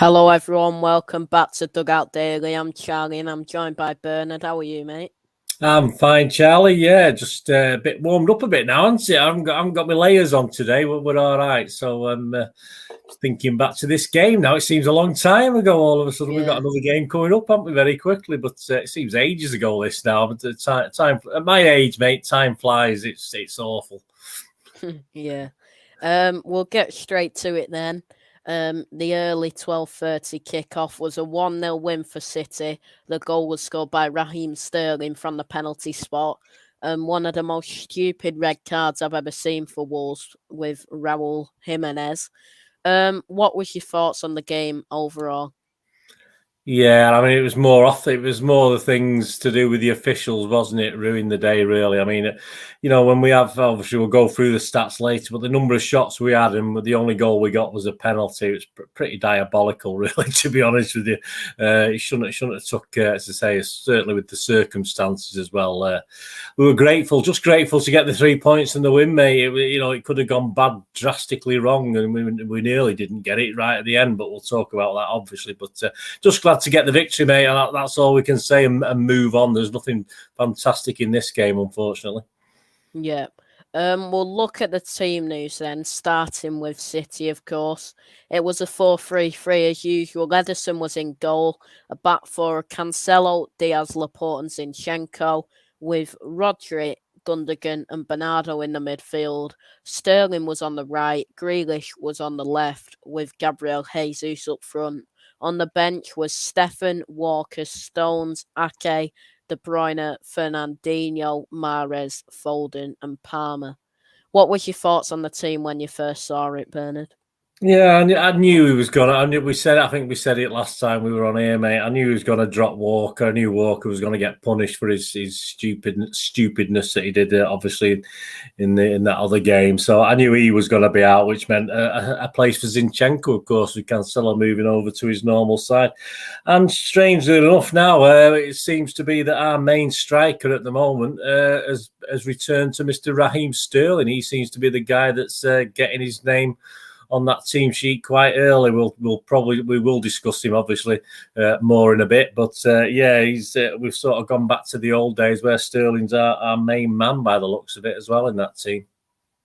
Hello, everyone. Welcome back to Dugout Daily. I'm Charlie and I'm joined by Bernard. How are you, mate? I'm fine, Charlie. Yeah, just a bit warmed up a bit now, haven't it? I haven't got my layers on today. We're all right. So I'm thinking back to this game now. It seems a long time ago. All of a sudden, we've got Yeah, another game coming up, haven't we? Very quickly, but it seems ages ago. This now, but the time at my age, mate, time flies. It's awful. yeah. We'll get straight to it then. The early 12:30 kickoff was a 1-0 win for City. The goal was scored by Raheem Sterling from the penalty spot. One of the most stupid red cards I've ever seen for Wolves with Raul Jimenez. What was your thoughts on the game overall? Yeah, I mean, it was more the things to do with the officials, wasn't it? Ruined the day, really. I mean, when we have, obviously, we'll go through the stats later, but the number of shots we had and the only goal we got was a penalty. It was pretty diabolical, really, to be honest with you. It shouldn't have took, as I say, certainly with the circumstances as well. We were just grateful to get the 3 points and the win, mate. It could have gone bad, drastically wrong, and we nearly didn't get it right at the end, but we'll talk about that, obviously. But just glad to get the victory, mate. And that's all we can say and move on. There's nothing fantastic in this game, unfortunately. Yeah. We'll look at the team news then, starting with City, of course. It was a 4-3-3 as usual. Ederson was in goal. A back four of Cancelo, Diaz, Laporte and Zinchenko, with Rodri, Gundogan and Bernardo in the midfield. Sterling was on the right. Grealish was on the left, with Gabriel Jesus up front. On the bench was Stefan, Walker, Stones, Ake, De Bruyne, Fernandinho, Mahrez, Foden, and Palmer. What was your thoughts on the team when you first saw it, Bernard? Yeah, I knew he was gonna. I think we said it last time we were on here, mate. I knew he was gonna drop Walker. I knew Walker was gonna get punished for his stupidness that he did, obviously, in that other game. So I knew he was gonna be out, which meant a place for Zinchenko, of course, with Cancelo moving over to his normal side. And strangely enough, now it seems to be that our main striker at the moment has returned to Mr. Raheem Sterling. He seems to be the guy that's getting his name on that team sheet quite early. We will discuss him obviously more in a bit, but yeah, we've sort of gone back to the old days where Sterling's our main man by the looks of it as well in that team.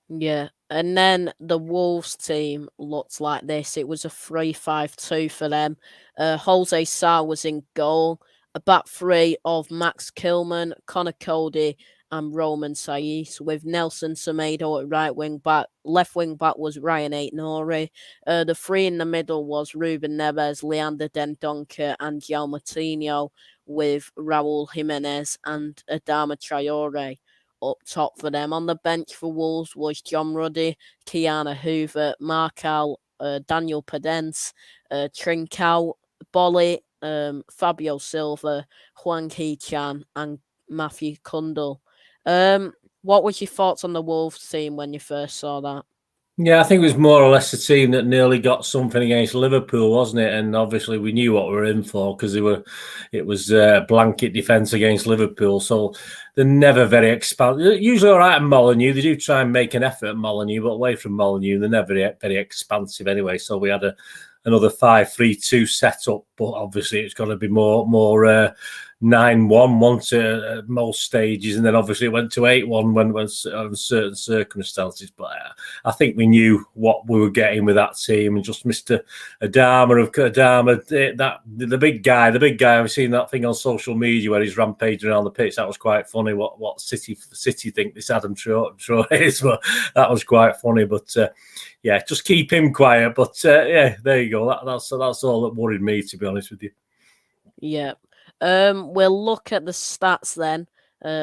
Yeah. And then the Wolves team looked like this. It was a 3-5-2 for them. Jose Sarr was in goal. A back three of Max Kilman, Connor Cody, and Roman Saiz, with Nelson Semedo at right wing back. Left wing back was Ryan Aït-Nouri. The three in the middle was Ruben Neves, Leander Dendoncker, and João Moutinho, with Raul Jimenez and Adama Traore up top for them. On the bench for Wolves was John Ruddy, Kiana Hoover, Marcal, Daniel Pedence, Trincao, Bolly, Fabio Silva, Huang Hee-chan, and Matthew Kundal. What was your thoughts on the Wolves team when you first saw that? Yeah, I think it was more or less a team that nearly got something against Liverpool, wasn't it? And obviously we knew what we were in for because it was blanket defence against Liverpool. So they're never very expansive. Usually all right at Molineux. They do try and make an effort at Molineux, but away from Molineux, they're never very expansive anyway. So we had another 5-3-2 setup, but obviously it's got to be more 9-1 once at most stages, and then obviously it went to 8-1 when certain circumstances. But I think we knew what we were getting with that team, and just Mr. Adama, the big guy. I've seen that thing on social media where he's rampaging around the pitch. That was quite funny. What City think this Adam Traore is, but that was quite funny. But yeah, just keep him quiet. But yeah, there you go. That's all that worried me, to be honest with you. Yeah. We'll look at the stats then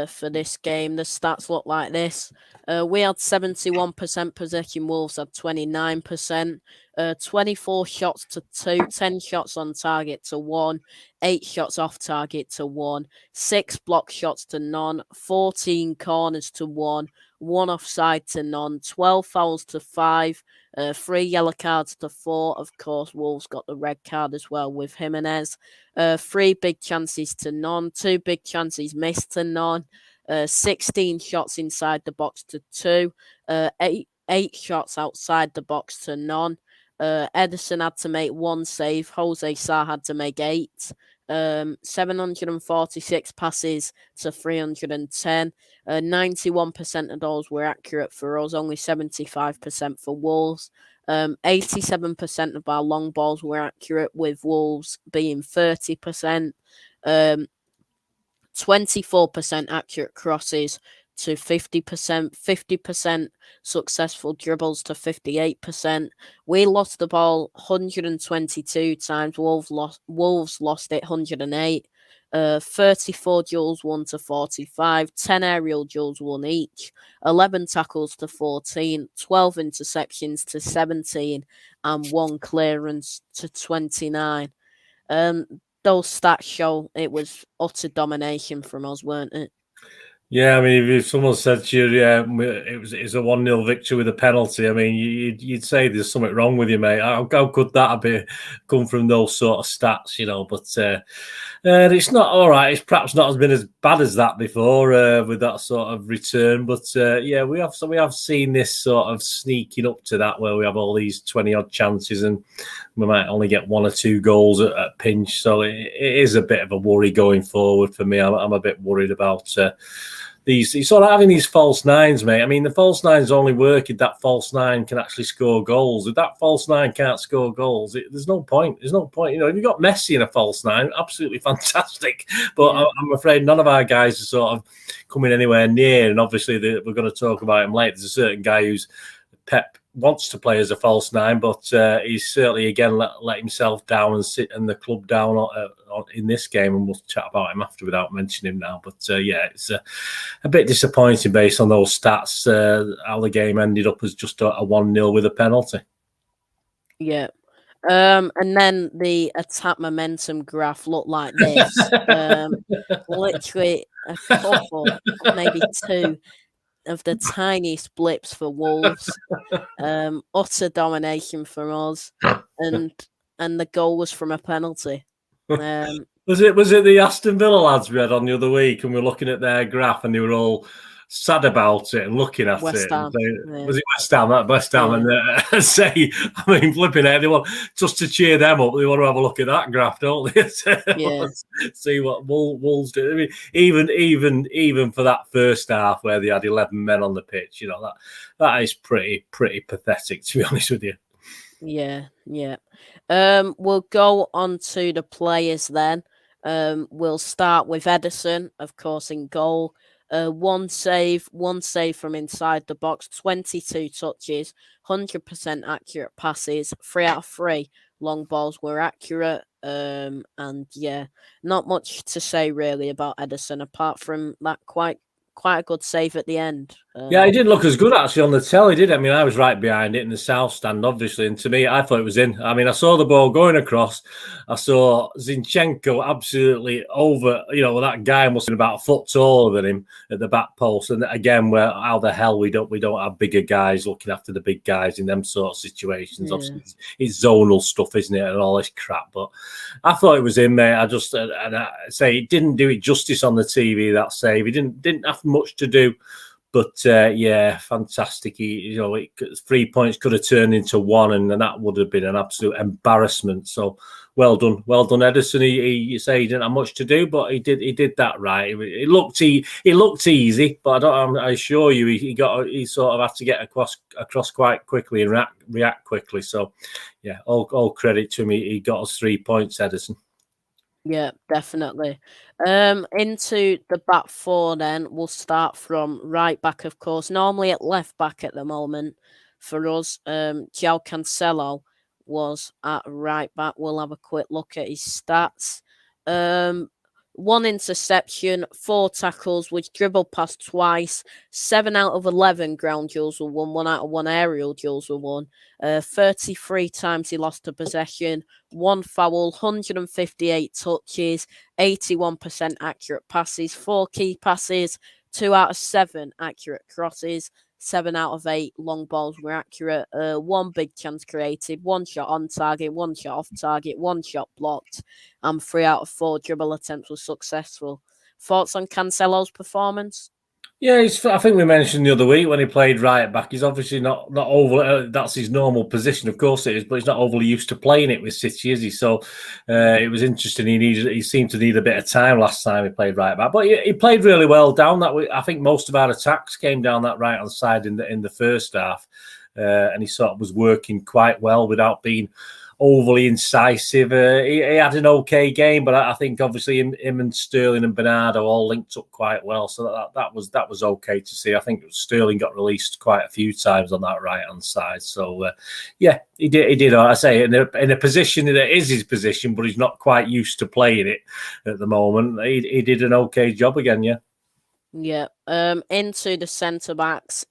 for this game. The stats look like this. We had 71% possession, Wolves had 29%, 24 shots to 2, 10 shots on target to 1, 8 shots off target to 1, 6 block shots to none, 14 corners to 1, 1 offside to none, 12 fouls to 5, 3 yellow cards to 4. Of course, Wolves got the red card as well with Jimenez. 3 big chances to none, 2 big chances missed to none, 16 shots inside the box to 2, 8 shots outside the box to none. Edison had to make 1 save. Jose Sa had to make 8. 746 passes to 310. 91% of those were accurate for us, only 75% for Wolves. 87% of our long balls were accurate, with Wolves being 30%. 24% accurate crosses to 50%, 50% successful dribbles to 58%. We lost the ball 122 times. Wolves lost it 108. 34 duels won to 45, 10 aerial duels won each, 11 tackles to 14, 12 interceptions to 17, and 1 clearance to 29. Those stats show it was utter domination from us, weren't it? Yeah, I mean, if someone said to you, yeah, it was a 1-0 victory with a penalty, I mean, you'd say there's something wrong with you, mate. How could that come from those sort of stats, you know? But it's not all right. It's perhaps not been as bad as that before with that sort of return. But yeah, we have seen this sort of sneaking up to that, where we have all these 20-odd chances and we might only get 1 or 2 goals at pinch. So it is a bit of a worry going forward for me. I'm a bit worried about these sort of having these false nines, mate. I mean, the false nines only work if that false nine can actually score goals. If that false nine can't score goals, there's no point. There's no point. You know, if you've got Messi in a false nine, absolutely fantastic. But yeah. I'm afraid none of our guys are sort of coming anywhere near. And obviously, we're going to talk about him later. There's a certain guy who's Pep wants to play as a false nine, but he's certainly again let himself down and the club down in this game, and we'll chat about him after without mentioning him now. But yeah, it's a bit disappointing based on those stats. How the game ended up as just a 1-0 with a penalty. Yeah. And then the attack momentum graph looked like this. Literally a couple, maybe 2 of the tiniest blips for Wolves. Utter domination for us, and the goal was from a penalty. Was it the Aston Villa lads we had on the other week, and we're looking at their graph, and they were all sad about it and looking at West it. Ham, yeah. Was it West Ham? West Ham, yeah. And say, I mean, flipping it. They want just to cheer them up. They want to have a look at that graph, don't they? Yeah. See what Wolves do. I mean, even for that first half where they had 11 men on the pitch, you know, that is pretty pathetic, to be honest with you. Yeah. We'll go on to the players then. We'll start with Edison, of course, in goal. 1 save from inside the box, 22 touches, 100% accurate passes, 3 out of 3 long balls were accurate. And yeah, not much to say really about Edison apart from that quite a good save at the end. Yeah, he didn't look as good actually on the telly, did he? I mean, I was right behind it in the south stand, obviously, and to me, I thought it was in. I mean, I saw the ball going across. I saw Zinchenko absolutely over. You know, that guy must have been about a foot taller than him at the back post. And again, how the hell we don't have bigger guys looking after the big guys in them sort of situations. Yeah. Obviously, it's zonal stuff, isn't it, and all this crap. But I thought it was in, mate. I just and I say it didn't do it justice on the TV, that save. He didn't have much to do. But yeah, fantastic. 3 points could have turned into 1, and that would have been an absolute embarrassment. So well done, Edison. You say he didn't have much to do, but he did that right. It looked easy, but I assure you, he sort of had to get across quite quickly and react quickly. So yeah, all credit to him. He got us 3 points, Edison. Yeah, definitely. Into the back 4 then. We'll start from right back, of course. Normally at left back at the moment for us. João Cancelo was at right back. We'll have a quick look at his stats. 1 interception, 4 tackles, which dribbled past twice. 7 out of 11 ground duels were won. 1 out of 1 aerial duels were won. 33 times he lost a possession. 1 foul, 158 touches, 81% accurate passes, 4 key passes, 2 out of 7 accurate crosses. 7 out of 8 long balls were accurate. 1 big chance created, 1 shot on target, 1 shot off target, 1 shot blocked, and 3 out of 4 dribble attempts were successful. Thoughts on Cancelo's performance? Yeah, I think we mentioned the other week when he played right back. He's obviously not over. That's his normal position, of course it is, but he's not overly used to playing it with City, is he? So it was interesting. He seemed to need a bit of time last time he played right back, but he played really well down that way. I think most of our attacks came down that right hand side in the first half, and he sort of was working quite well without being overly incisive. He had an okay game, but I think obviously him and Sterling and Bernardo all linked up quite well, so that was okay to see. I think Sterling got released quite a few times on that right hand side, so yeah, he did. I say in a position that is his position, but he's not quite used to playing it at the moment. He did an okay job again, yeah. Yeah. Into the centre backs.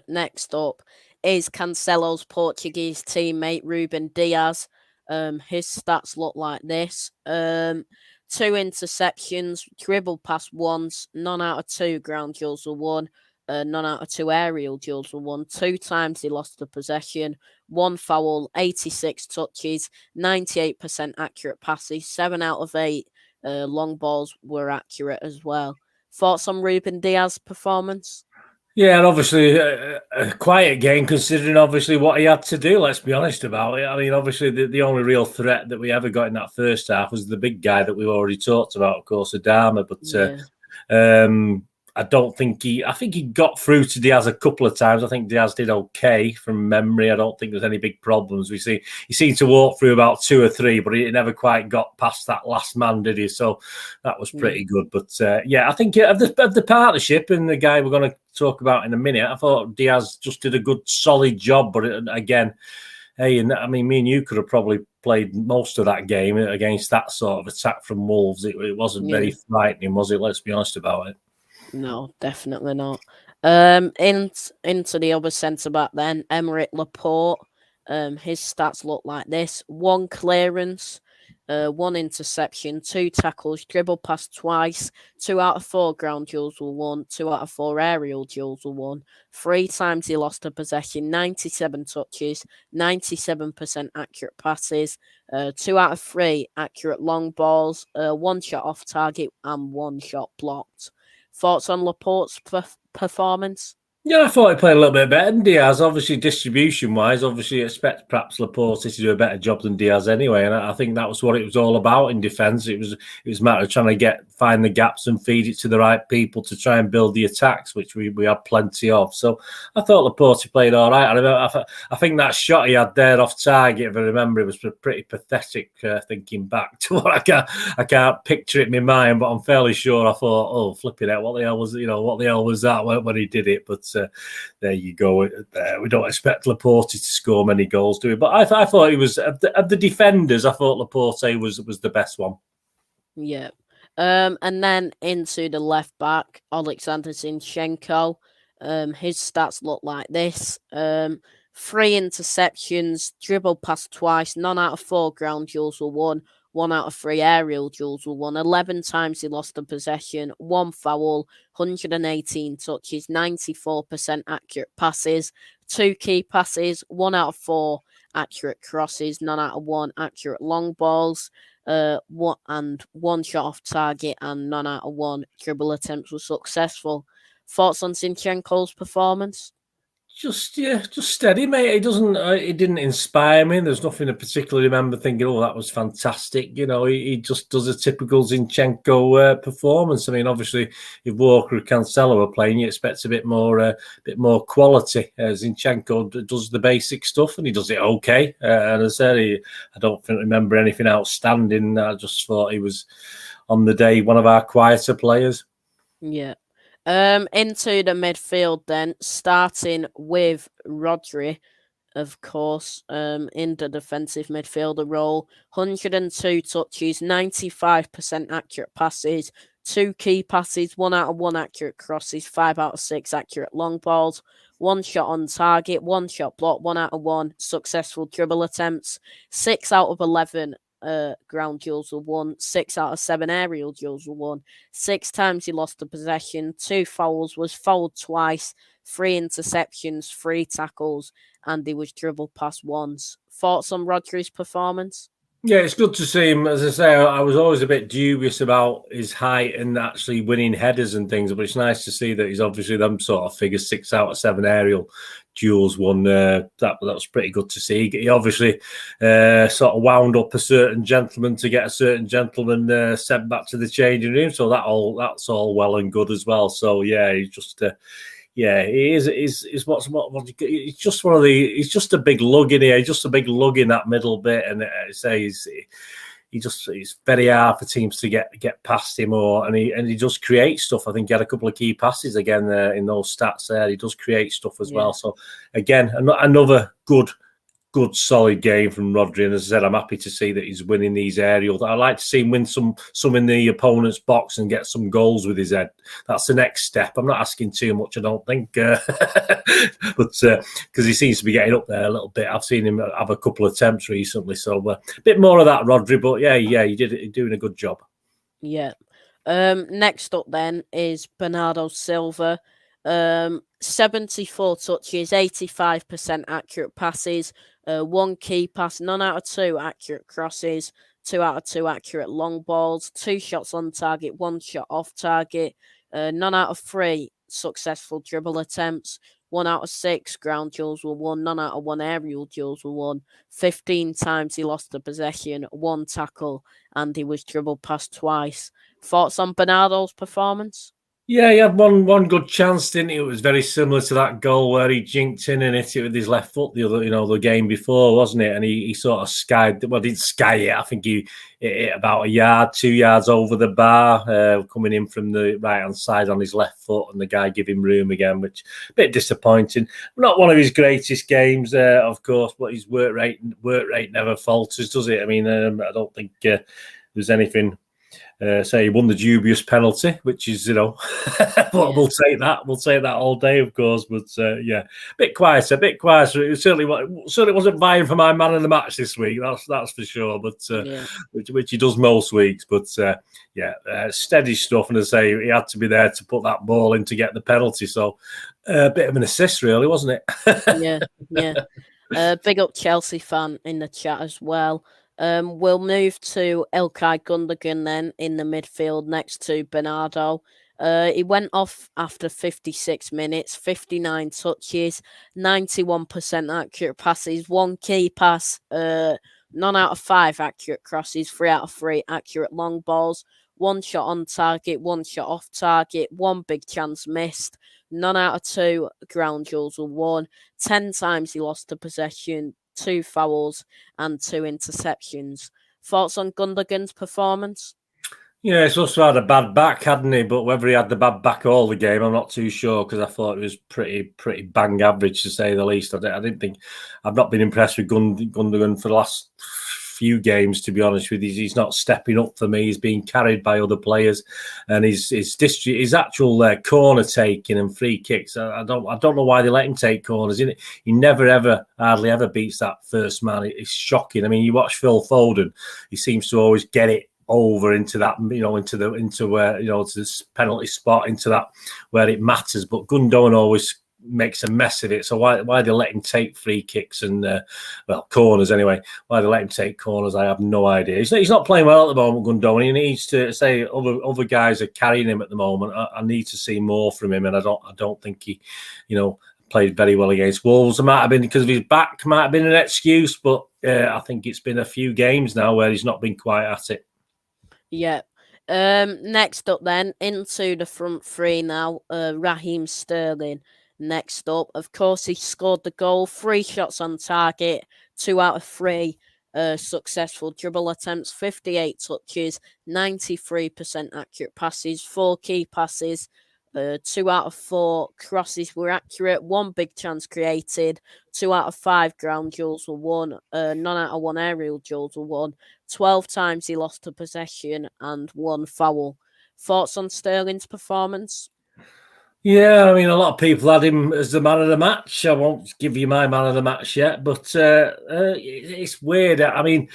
Next up is Cancelo's Portuguese teammate Ruben Diaz. His stats look like this. Two interceptions, dribble past once, none out of two ground duels were won, none out of two aerial duels were won. Two times he lost the possession, one foul, 86 touches, 98% accurate passes, 7 out of 8 long balls were accurate as well. Thoughts on Ruben Diaz's performance? Yeah, and obviously a quiet game considering obviously what he had to do. Let's be honest about it. I mean, obviously the only real threat that we ever got in that first half was the big guy that we've already talked about, of course, Adama. But Yeah, I don't think I think he got through to Diaz a couple of times. I think Diaz did okay from memory. I don't think there's any big problems. He seemed to walk through about two or three, but he never quite got past that last man, did he? So that was yeah, pretty good. But yeah, I think of the partnership and the guy we're going to talk about in a minute, I thought Diaz just did a good, solid job. But again, hey, and I mean, me and you could have probably played most of that game against that sort of attack from Wolves. It wasn't yeah. very frightening, was it? Let's be honest about it. No, definitely not. Into the other centre back then, Emerick Laporte. His stats look like this: one clearance, one interception, two tackles, dribble past twice, 2 out of 4 ground duels were won, 2 out of 4 aerial duels were won. 3 times he lost a possession, 97 touches, 97% accurate passes, 2 out of 3 accurate long balls, one shot off target, and one shot blocked. Thoughts on Laporte's performance? Yeah, I thought he played a little bit better than Diaz. Obviously, distribution-wise, obviously expect perhaps Laporte to do a better job than Diaz anyway. And I think that was what it was all about in defence. It was a matter of trying to find the gaps and feed it to the right people to try and build the attacks, which we had plenty of. So I thought Laporte played all right. I think that shot he had there off target, if I remember, it was pretty pathetic. Thinking back to what I can't picture it in my mind, but I'm fairly sure I thought, oh, flipping out, what the hell was that when he did it? But there you go. We don't expect Laporte to score many goals, do we? But I thought he was of the defenders. I thought Laporte was the best one. Yeah. And then into the left back, Alexander Zinchenko. His stats look like this. 3 interceptions, dribbled past twice, none out of 4 ground duels were won, 1 out of 3 aerial duels were won. 11 times he lost the possession, one foul, 118 touches, 94% accurate passes, 2 key passes, 1 out of 4 accurate crosses, none out of 1 accurate long balls. One shot off target and none out of 1 dribble attempts were successful. Thoughts on Zinchenko's performance? Just steady, mate. It didn't inspire me. There's nothing I particularly remember thinking, "Oh, that was fantastic." He just does a typical Zinchenko performance. I mean, obviously, if Walker and Cancelo are playing, you expect a bit more quality. Zinchenko does the basic stuff, and he does it okay. And as I said, I don't remember anything outstanding. I just thought he was on the day one of our quieter players. Yeah. Into the midfield then, starting with Rodri, of course, in the defensive midfielder role. 102 touches, 95% accurate passes, 2 key passes, 1 out of 1 accurate crosses, 5 out of 6 accurate long balls, one shot on target, one shot block, 1 out of 1 successful dribble attempts, 6 out of 11 ground duels were won, 6 out of 7 aerial duels were won. 6 times he lost the possession, 2 fouls, was fouled twice, 3 interceptions, 3 tackles, and he was dribbled past once. Thoughts on Rodri's performance? Yeah, it's good to see him. As I say, I was always a bit dubious about his height and actually winning headers and things, but it's nice to see that he's obviously them sort of figures 6 out of 7 aerial duels won. That was pretty good to see. He obviously sort of wound up a certain gentleman to get a certain gentleman sent back to the changing room. So that's all well and good as well. So yeah, he's just. Yeah, he is. Is what's what? He's just one of the. He's just a big lug in here. He's just a big lug in that middle bit, and say it's very hard for teams to get past him, and he just creates stuff. I think he had a couple of key passes again in those stats there. He does create stuff as well. So again, another good solid game from Rodri. And as I said, I'm happy to see that he's winning these aerials. I'd like to see him win some in the opponent's box and get some goals with his head. That's the next step. I'm not asking too much, I don't think, but because he seems to be getting up there a little bit. I've seen him have a couple of attempts recently, so a bit more of that, Rodri. But yeah, you're doing a good job. Yeah. Next up then is Bernardo Silva. 74 touches, 85% accurate passes, 1 key pass, none out of 2 accurate crosses, 2 out of 2 accurate long balls, 2 shots on target, 1 shot off target, none out of 3 successful dribble attempts, 1 out of 6 ground duels were won, none out of 1 aerial duels were won, 15 times he lost the possession, 1 tackle, and he was dribbled past twice. Thoughts on Bernardo's performance? Yeah, he had one good chance, didn't he? It was very similar to that goal where he jinked in and hit it with his left foot the game before, wasn't it? And he sort of didn't sky it. I think he hit about 2 yards over the bar, coming in from the right hand side on his left foot, and the guy gave him room again, which a bit disappointing. Not one of his greatest games, of course, but his work rate never falters, does it? I mean, I don't think there's anything. Say he won the dubious penalty, which is, we'll take that. We'll take that all day, of course. But yeah, a bit quieter. It certainly wasn't vying for my man of the match this week. That's for sure. But which he does most weeks. But steady stuff. And as I say, he had to be there to put that ball in to get the penalty. So a bit of an assist, really, wasn't it? Yeah. Big up Chelsea fan in the chat as well. We'll move to Ilkay Gundogan then in the midfield next to Bernardo. He went off after 56 minutes, 59 touches, 91% accurate passes, 1 key pass, none out of 5 accurate crosses, 3 out of 3 accurate long balls, 1 shot on target, 1 shot off target, 1 big chance missed, none out of 2 ground duels were won, 10 times he lost the possession, 2 fouls and 2 interceptions. Thoughts on Gundogan's performance? Yeah, he's also had a bad back, hadn't he? But whether he had the bad back all the game, I'm not too sure, because I thought it was pretty bang average, to say the least. I didn't think I've not been impressed with Gundogan for the last few games, to be honest with you. He's not stepping up for me. He's being carried by other players, and his actual corner taking and free kicks. I don't know why they let him take corners. He hardly ever beats that first man. It's shocking. I mean, you watch Phil Foden, he seems to always get it over into that, into where, to this penalty spot, into that where it matters. But Gundogan always makes a mess of it. So why they let him take free kicks and corners anyway? Why they let him take corners, I have no idea. He's not playing well at the moment, Gundogan. He needs to say other guys are carrying him at the moment. I need to see more from him, and I don't think he, played very well against Wolves. It might have been because of his back, might have been an excuse, but I think it's been a few games now where he's not been quite at it. Yeah. Next up then, into the front three now, Raheem Sterling. Next up, of course, he scored the goal, 3 shots on target, 2 out of 3 successful dribble attempts, 58 touches, 93% accurate passes, 4 key passes, 2 out of 4 crosses were accurate, 1 big chance created, 2 out of 5 ground duels were won, none out of 1 aerial duels were won, 12 times he lost the possession and 1 foul. Thoughts on Sterling's performance? Yeah, I mean, a lot of people had him as the man of the match. I won't give you my man of the match yet, but it's weird. I mean,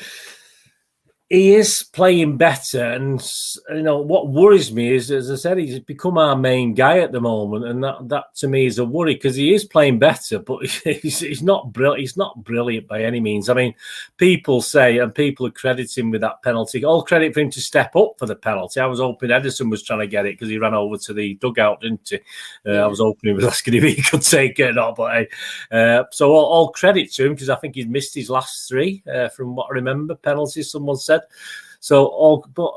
he is playing better, and what worries me is, as I said, he's become our main guy at the moment, and that to me is a worry because he is playing better, but he's not brilliant. He's not brilliant by any means. I mean, people say, and people are crediting him with that penalty. All credit for him to step up for the penalty. I was hoping Ederson was trying to get it because he ran over to the dugout, didn't he? I was hoping he was asking if he could take it or not, but so all credit to him because I think he's missed his last three, from what I remember, penalties. Someone said. So, but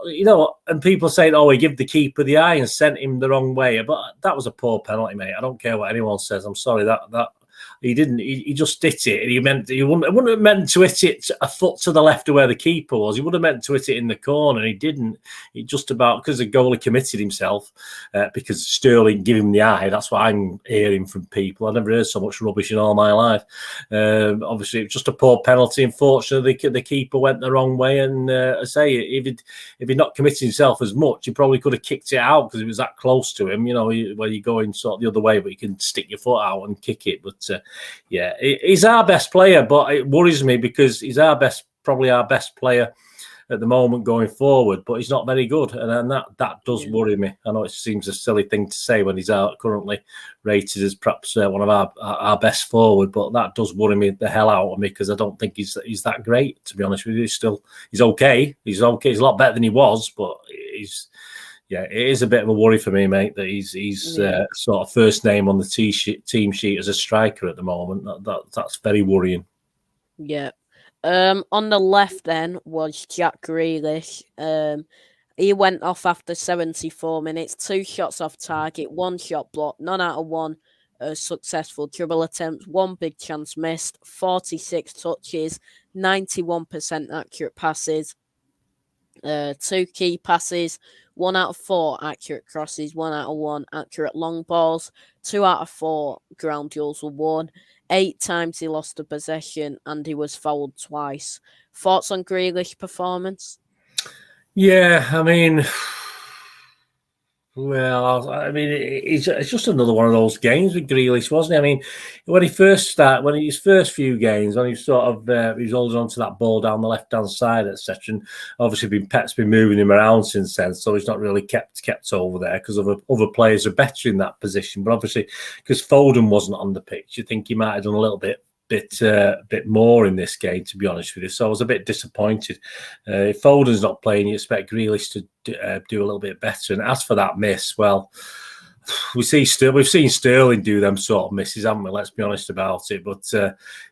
and people saying, "Oh, he gave the keeper the eye and sent him the wrong way." But that was a poor penalty, mate. I don't care what anyone says. I'm sorry that he didn't. He just hit it. He wouldn't have meant to hit it a foot to the left of where the keeper was. He would have meant to hit it in the corner. And he didn't. He just about because the goalie committed himself because Sterling gave him the eye. That's what I'm hearing from people. I've never heard so much rubbish in all my life. Obviously, it was just a poor penalty. Unfortunately, the keeper went the wrong way. And I say, if he'd not committed himself as much, he probably could have kicked it out because it was that close to him. Where you're going sort of the other way, but you can stick your foot out and kick it. But yeah, he's our best player, but it worries me because he's probably our best player at the moment going forward, but he's not very good, and that does worry me. I know it seems a silly thing to say when he's out currently rated as perhaps one of our best forward, but that does worry me the hell out of me because I don't think he's that great, to be honest with you. He's okay. He's a lot better than he was, but it is a bit of a worry for me, mate, that he's sort of first name on the team sheet as a striker at the moment. That's very worrying. Yeah. On the left then was Jack Grealish. He went off after 74 minutes, 2 shots off target, 1 shot blocked, none out of 1 successful dribble attempts, 1 big chance missed, 46 touches, 91% accurate passes, 2 key passes, 1 out of 4 accurate crosses, 1 out of 1 accurate long balls, 2 out of 4 ground duels were won, 8 times he lost the possession, and he was fouled twice. Thoughts on Grealish performance? Yeah, I mean, well, I mean, it's just another one of those games with Grealish, wasn't it? I mean, when his first few games, when he sort of he was holding on to that ball down the left hand side, etc. And obviously, Pep's been moving him around since then, so he's not really kept over there because other players are better in that position. But obviously, because Foden wasn't on the pitch, you think he might have done a little bit more in this game, to be honest with you. So I was a bit disappointed. If Foden's not playing, you expect Grealish to do a little bit better. And as for that miss, well, we've seen Sterling do them sort of misses, haven't we? Let's be honest about it. But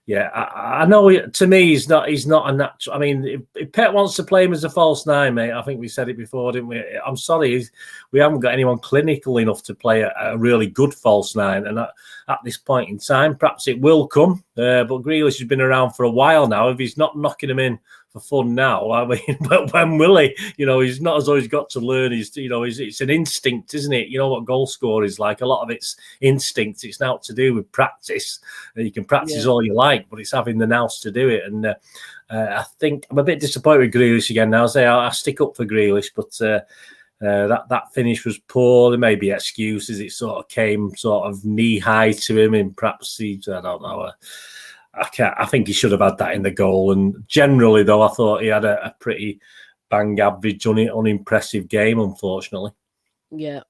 yeah, I know. To me, he's not a natural. I mean, if Pep wants to play him as a false nine, mate, I think we said it before, didn't we? I'm sorry, we haven't got anyone clinical enough to play a really good false nine. And at this point in time, perhaps it will come. But Grealish has been around for a while now. If he's not knocking him in for fun now, I mean, but when will he? He's not as though he's got to learn. It's an instinct, isn't it? You know what goal score is like. A lot of it's instinct. It's now to do with practice. You can practice all you like, but it's having the nous to do it. And I think I'm a bit disappointed with Grealish again now. I stick up for Grealish, but that finish was poor. There may be excuses. It sort of came sort of knee high to him, and perhaps I don't know. I think he should have had that in the goal. And generally, though, I thought he had a pretty bang average, unimpressive game, unfortunately. Yeah.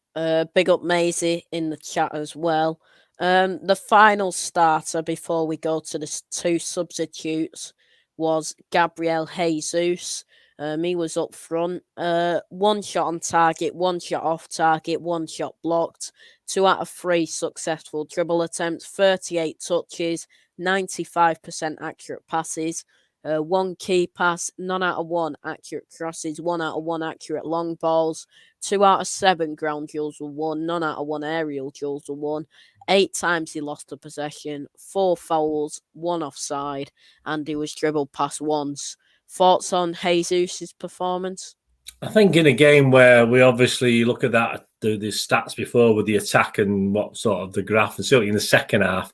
Big up Maisie in the chat as well. The final starter before we go to the 2 substitutes was Gabriel Jesus. He was up front. 1 shot on target, 1 shot off target, 1 shot blocked, 2 out of 3 successful dribble attempts, 38 touches, 95% accurate passes, 1 key pass, none out of 1 accurate crosses, 1 out of 1 accurate long balls, 2 out of 7 ground duels were won, none out of 1 aerial duels were won, 8 times he lost the possession, 4 fouls, 1 offside, and he was dribbled past once. Thoughts on Jesus' performance? I think in a game where we obviously look at that, the stats before with the attack and what sort of the graph, and certainly in the second half,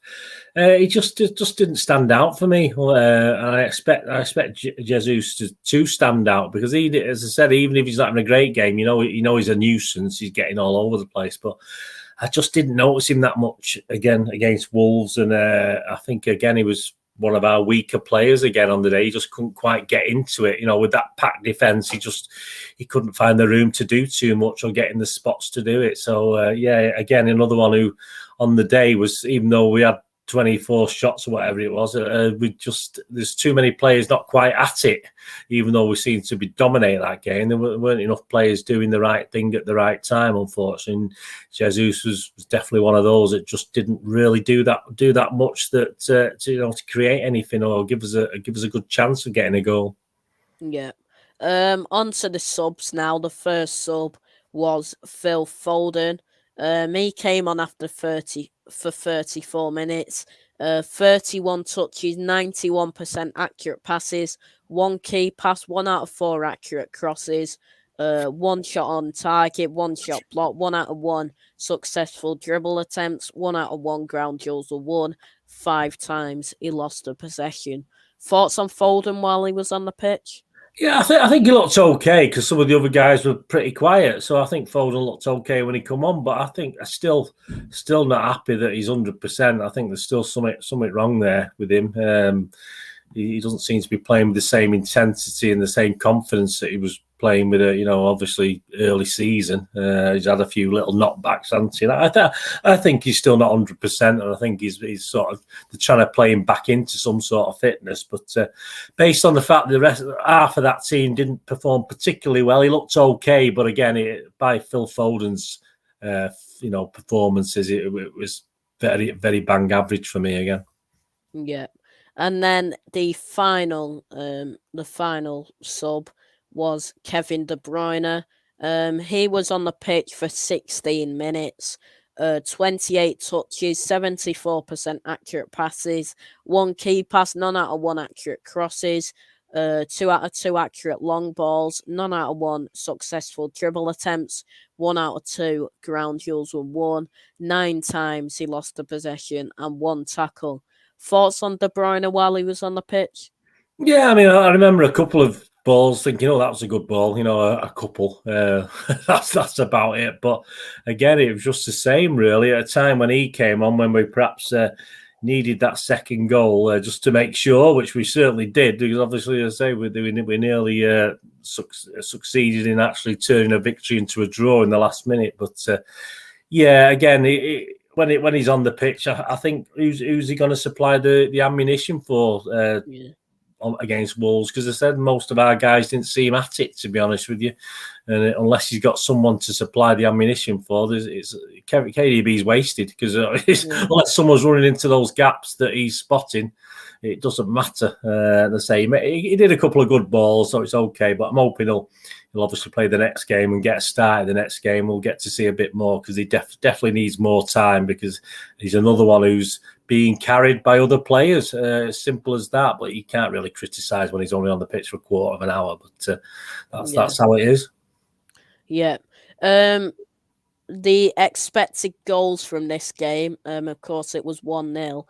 he just didn't stand out for me. And I expect Jesus to stand out because he, as I said, even if he's not having a great game, he's a nuisance. He's getting all over the place, but I just didn't notice him that much again against Wolves, and I think again he was one of our weaker players again on the day. He just couldn't quite get into it. With that packed defence, he couldn't find the room to do too much or get in the spots to do it. So, again, another one who on the day was, even though we had 24 shots or whatever it was, there's too many players not quite at it, even though we seemed to be dominating that game. There weren't enough players doing the right thing at the right time, unfortunately. And Jesus was definitely one of those that just didn't really do that much to create anything or give us a good chance of getting a goal. Yeah. On to the subs now. The first sub was Phil Foden. He came on after 34 minutes. 31 touches, 91% accurate passes, 1 key pass, 1 out of 4 accurate crosses, 1 shot on target, 1 shot block, 1 out of 1 successful dribble attempts, 1 out of 1 ground duels were won. 5 times he lost a possession. Thoughts on Foden while he was on the pitch? Yeah, I think he looked okay because some of the other guys were pretty quiet. So I think Foden looked okay when he come on, but I think I'm still not happy that he's 100%. I think there's still something wrong there with him. He doesn't seem to be playing with the same intensity and the same confidence that he was playing with, obviously early season. He's had a few little knockbacks, hasn't he? I think he's still not 100%, and I think he's sort of trying to play him back into some sort of fitness. But based on the fact that the rest half of that team didn't perform particularly well, he looked okay. But again, by Phil Foden's performances, it was very, very bang average for me again. Yeah. And then the final sub was Kevin De Bruyne. He was on the pitch for 16 minutes, 28 touches, 74% accurate passes, 1 key pass, none out of 1 accurate crosses, 2 out of 2 accurate long balls, none out of 1 successful dribble attempts, 1 out of 2 ground duels were won, 9 times he lost the possession, and 1 tackle. Thoughts on De Bruyne while he was on the pitch? Yeah, I mean, I remember a couple of balls thinking, that was a good ball, a couple. That's about it. But again, it was just the same, really, at a time when he came on, when we perhaps needed that second goal just to make sure, which we certainly did, because obviously, as I say, we nearly succeeded in actually turning a victory into a draw in the last minute. But again, when he's on the pitch, I think who's he going to supply the ammunition for against Wolves? Because I said most of our guys didn't seem at it, to be honest with you, and unless he's got someone to supply the ammunition for, KDB's wasted, because unless someone's running into those gaps that he's spotting, it doesn't matter. The same, he did a couple of good balls, so it's okay. But I'm hoping he'll obviously play the next game and get a start the next game. We'll get to see a bit more, because he definitely needs more time, because he's another one who's being carried by other players. As simple as that. But you can't really criticise when he's only on the pitch for a quarter of an hour. But that's how it is. Yeah. The expected goals from this game, of course, it was 1-0.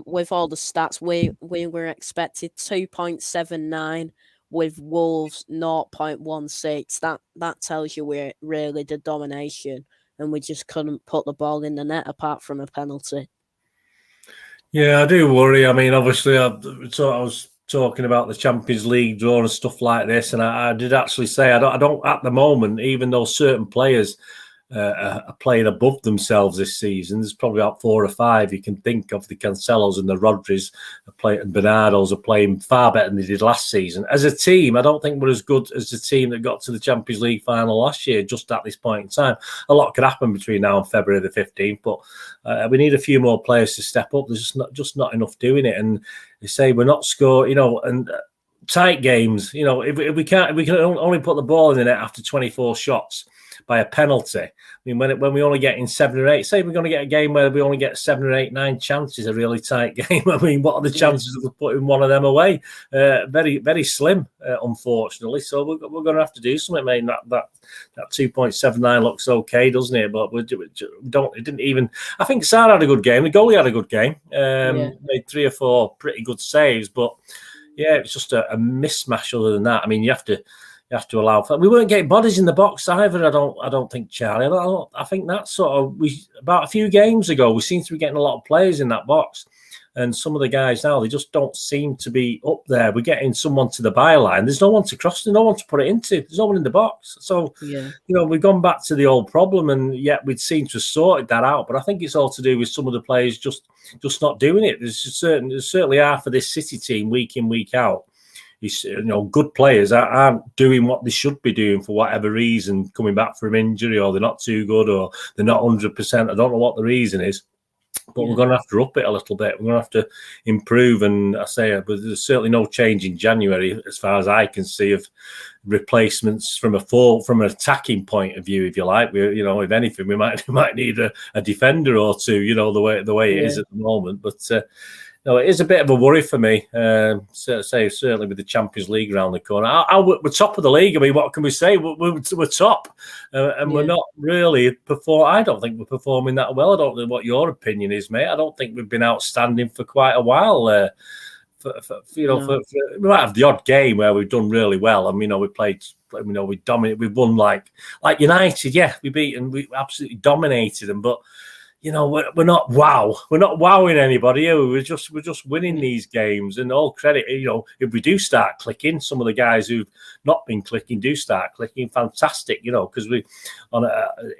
With all the stats, we were expected 2.79. With Wolves 0.16. That tells you we're really the domination, and we just couldn't put the ball in the net apart from a penalty. Yeah, I do worry. I mean, obviously, I was talking about the Champions League draw and stuff like this, and I did actually say I don't at the moment, even though certain players are playing above themselves this season. There's probably about 4 or 5 you can think of. The Cancelos and the Rodris and Bernardo's are playing far better than they did last season. As a team, I don't think we're as good as the team that got to the Champions League final last year, just at this point in time. A lot could happen between now and February the 15th, but we need a few more players to step up. There's just not enough doing it. And they say we're not scoring, and tight games, if we can only put the ball in the net after 24 shots by a penalty. I mean, when we only get in 7 or 8, say we're going to get a game where we only get 7 or 8, 9 chances, a really tight game. I mean, what are the chances of putting one of them away? Very, very slim, unfortunately. So we're going to have to do something. I mean, that 2.79 looks okay, doesn't it? But it didn't even. I think Sarr had a good game. The goalie had a good game. Made 3 or 4 pretty good saves, but it's just a mismatch. Other than that, I mean, you have to allow for. We weren't getting bodies in the box either. I don't think, Charlie. I think that's sort of about a few games ago we seem to be getting a lot of players in that box, And some of the guys now, they just don't seem to be up there. We're getting someone to the byline. There's no one to cross. There's no one to put it into. There's no one in the box. So, we've gone back to the old problem, and yet we'd seem to have sorted that out. But I think it's all to do with some of the players just not doing it. There's certainly half of this City team, week in, week out. Good players aren't doing what they should be doing for whatever reason, coming back from injury, or they're not too good, or they're not 100%. I don't know what the reason is. But we're going to have to up it a little bit. We're going to have to improve. And I say, but there's certainly no change in January, as far as I can see, of replacements from an attacking point of view, if you like. If anything, we might need a defender or two. The way it is at the moment. But it is a bit of a worry for me. Certainly with the Champions League around the corner. We're top of the league. I mean, what can we say? We're top, and we're not really I don't think we're performing that well. I don't know what your opinion is, mate. I don't think we've been outstanding for quite a while. We might have the odd game where we've done really well, and we played. We dominated. We've won like United. Yeah, we absolutely dominated them, but. We're not wow. We're not wowing anybody. We're just winning these games, and all credit. If we do start clicking, some of the guys who've not been clicking do start clicking. Fantastic, because we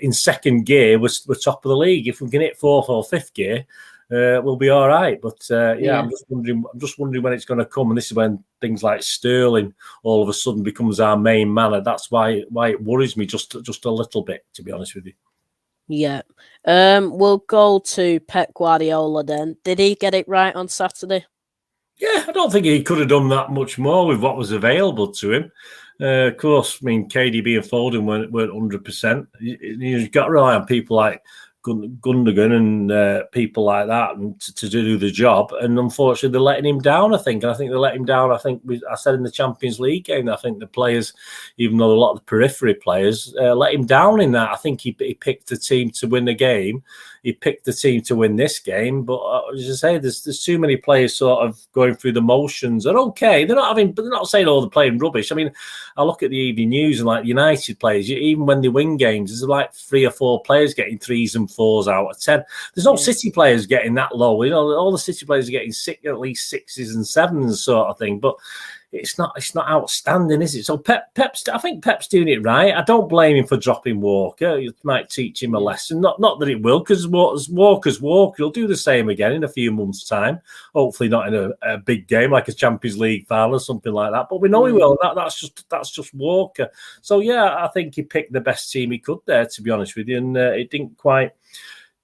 in second gear we're top of the league. If we can hit fourth or fifth gear, we'll be all right. But I'm just wondering when it's going to come, and this is when things like Sterling all of a sudden becomes our main man. That's why it worries me just a little bit, to be honest with you. Yeah. We'll go to Pep Guardiola then. Did he get it right on Saturday? Yeah, I don't think he could have done that much more with what was available to him. Of course, KDB and Foden weren't 100%. You've got to rely on people like Gundogan and people like that and to do the job. And unfortunately, they're letting him down, I think. And I think they let him down. I said in the Champions League game, I think the players, even though a lot of the periphery players, let him down in that. I think he picked the team to win the game. He picked the team to win this game. But as I say, there's too many players sort of going through the motions. And okay, they're not saying, they're playing rubbish. I mean, I look at the evening news and like United players, even when they win games, there's like 3 or 4 players getting 3s and 4s out of 10. There's no City players getting that low. All the City players are getting at least 6s and 7s sort of thing. But it's not outstanding, is it? So I think Pep's doing it right. I don't blame him for dropping Walker. You might teach him a lesson. Not that it will, because Walker's Walker. He'll do the same again in a few months' time. Hopefully not in a big game like a Champions League final or something like that. But we know he will. That's just Walker. So yeah, I think he picked the best team he could there, to be honest with you, and it didn't quite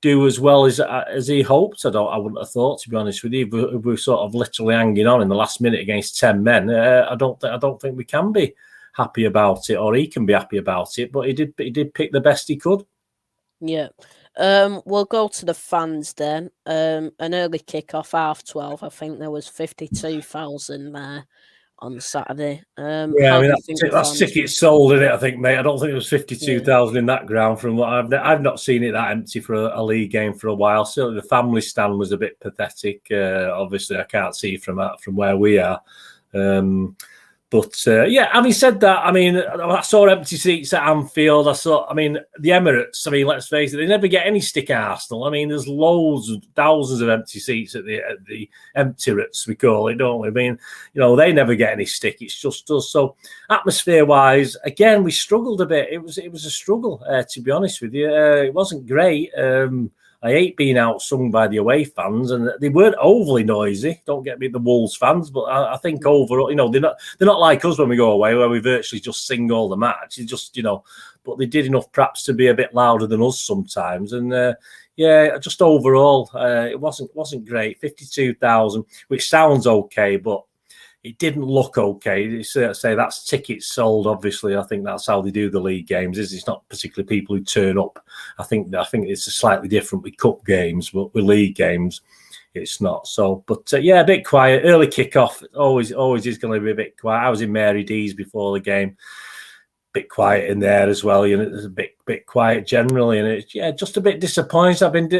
do as well as he hoped. I wouldn't have thought, to be honest with you. If we're sort of literally hanging on in the last minute against 10 men, I don't think we can be happy about it, or he can be happy about it. But he did pick the best he could. Yeah. We'll go to the fans then. An early kick-off, 12:30. I think there was 52,000 there on Saturday. That's tickets sold, isn't it? I think, mate. I don't think there was 52,000 in that ground. From what I've not seen it that empty for a league game for a while. Certainly, the family stand was a bit pathetic. Obviously, I can't see from where we are. But having said that, I mean, I saw empty seats at Anfield. The Emirates, let's face it, they never get any stick at Arsenal. I mean, there's thousands of empty seats at the Emirates, we call it, don't we? I mean, they never get any stick. It's just us. So atmosphere-wise, again, we struggled a bit. It was a struggle, to be honest with you. It wasn't great. I hate being outsung by the away fans, and they weren't overly noisy. Don't get me, the Wolves fans, but I think overall, they're not like us when we go away, where we virtually just sing all the match. They just, but they did enough perhaps to be a bit louder than us sometimes. And just overall, it wasn't great. 52,000, which sounds okay, but it didn't look okay. Say that's tickets sold. Obviously, I think that's how they do the league games. It's not particularly people who turn up. I think it's slightly different with cup games, but with league games, it's not. So, but a bit quiet. Early kickoff always is going to be a bit quiet. I was in Mary D's before the game. Bit quiet in there as well. It's a bit quiet generally, and it's just a bit disappointed. I've been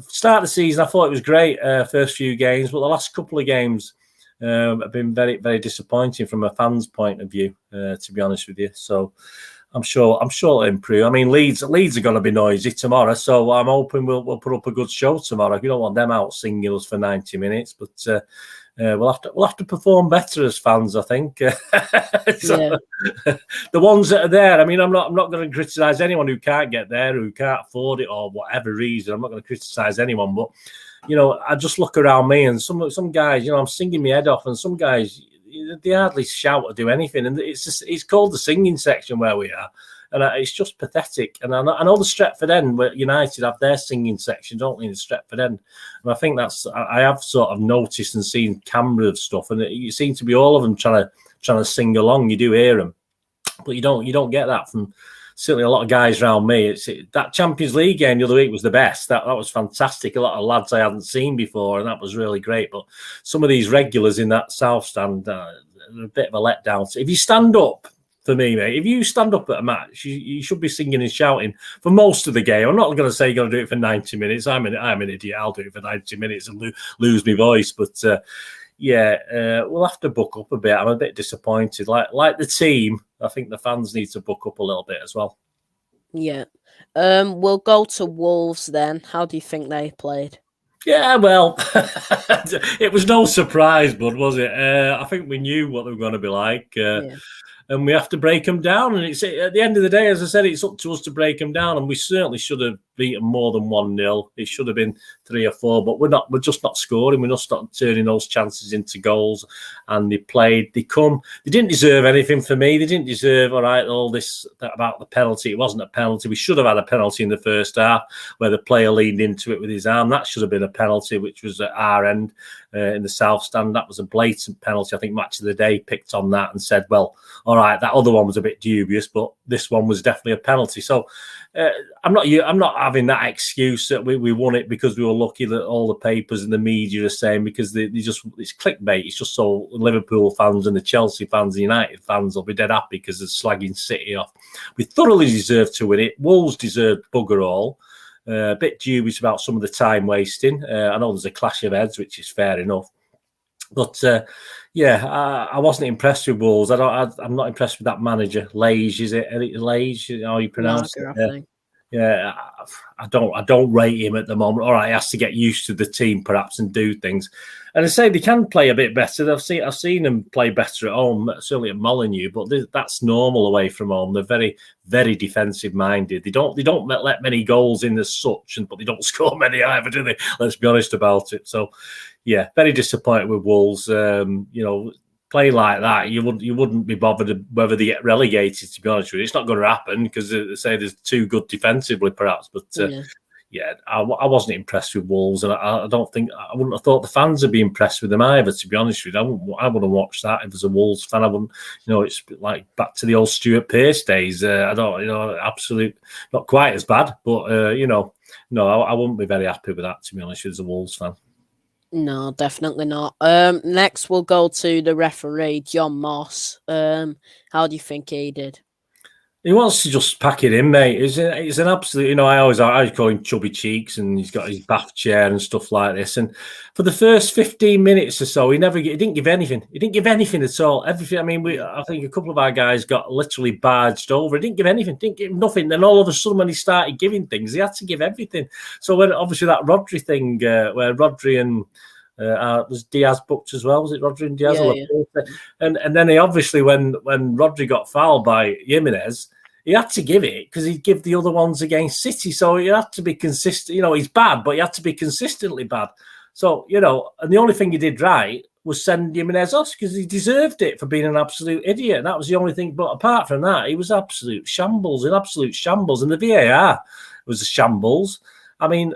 start of the season. I thought it was great first few games, but the last couple of games. Have been very, very disappointing from a fan's point of view, to be honest with you. So I'm sure it'll improve. I mean, Leeds are going to be noisy tomorrow, so I'm hoping we'll put up a good show tomorrow. We don't want them out singing us for 90 minutes, but we'll have to perform better as fans, I think. So, the ones that are there. I mean, I'm not going to criticise anyone who can't get there, who can't afford it, or whatever reason. I'm not going to criticise anyone, but I just look around me and some guys. I'm singing my head off, and some guys they hardly shout or do anything. And it's called the singing section where we are. And it's just pathetic. And I know the Stretford End, where United have their singing section, don't they, in the Stretford End? And I think I have sort of noticed and seen camera stuff, and it seems to be all of them trying to sing along. You do hear them, but you don't get that from certainly a lot of guys around me. That Champions League game the other week was the best. That was fantastic. A lot of lads I hadn't seen before, and that was really great. But some of these regulars in that South Stand are a bit of a letdown. So if you stand up, for me, mate, if you stand up at a match, you should be singing and shouting for most of the game. I'm not going to say you're going to do it for 90 minutes. I'm an idiot. I'll do it for 90 minutes and lose my voice. But we'll have to buck up a bit. I'm a bit disappointed. Like the team, I think the fans need to buck up a little bit as well. Yeah. We'll go to Wolves then. How do you think they played? Yeah, well, it was no surprise, bud, was it? I think we knew what they were going to be like. And we have to break them down. And it's at the end of the day, as I said, it's up to us to break them down. And we certainly should have beaten more than 1-0. It should have been 3 or 4, but we're just not scoring. We're just not turning those chances into goals. And they didn't deserve anything for me. They didn't deserve, all this about the penalty. It wasn't a penalty. We should have had a penalty in the first half where the player leaned into it with his arm. That should have been a penalty, which was at our end in the South Stand. That was a blatant penalty. I think Match of the Day picked on that and said, well, all right, that other one was a bit dubious, but this one was definitely a penalty. So I'm not having that excuse that we won it because we were lucky that all the papers and the media are saying, because it's clickbait. It's just so Liverpool fans and the Chelsea fans, the United fans will be dead happy because they're slagging City off. We thoroughly deserved to win it. Wolves deserved bugger all. A bit dubious about some of the time wasting. I know there's a clash of heads, which is fair enough. But I wasn't impressed with Wolves. I'm not impressed with that manager. Lage, is it? Lage, how you pronounce it? Yeah, I don't rate him at the moment. All right, he has to get used to the team perhaps and do things. And I say they can play a bit better. I've seen them play better at home, certainly at Molineux, but that's normal away from home. They're very, very defensive minded. They don't let many goals in as such, but they don't score many either, do they? Let's be honest about it. So, yeah, very disappointed with Wolves. Playing like that, you wouldn't be bothered whether they get relegated. To be honest with you, it's not going to happen because they say there's too good defensively, perhaps. But I wasn't impressed with Wolves, and I wouldn't have thought the fans would be impressed with them either. To be honest with you, I wouldn't watch that if I was a Wolves fan. I wouldn't. It's like back to the old Stuart Pearce days. Absolute not quite as bad, but no, I wouldn't be very happy with that. To be honest, as a Wolves fan. No, definitely not. Next, we'll go to the referee, John Moss. How do you think he did? He wants to just pack it in, mate. It's an absolute, I call him chubby cheeks, and he's got his bath chair and stuff like this. And for the first 15 minutes or so, he didn't give anything. He didn't give anything at all. Everything. I mean, I think a couple of our guys got literally barged over. He didn't give anything. Didn't give nothing. Then all of a sudden, when he started giving things, he had to give everything. So when obviously that Rodri thing, where Rodri and was Diaz booked as well? Was it Rodri and Diaz? Yeah. And then he obviously, when Rodri got fouled by Jimenez, he had to give it because he'd give the other ones against City. So he had to be consistent. He's bad, but he had to be consistently bad. So, and the only thing he did right was send Jimenez off because he deserved it for being an absolute idiot. And that was the only thing. But apart from that, he was an absolute shambles. And the VAR was a shambles. I mean,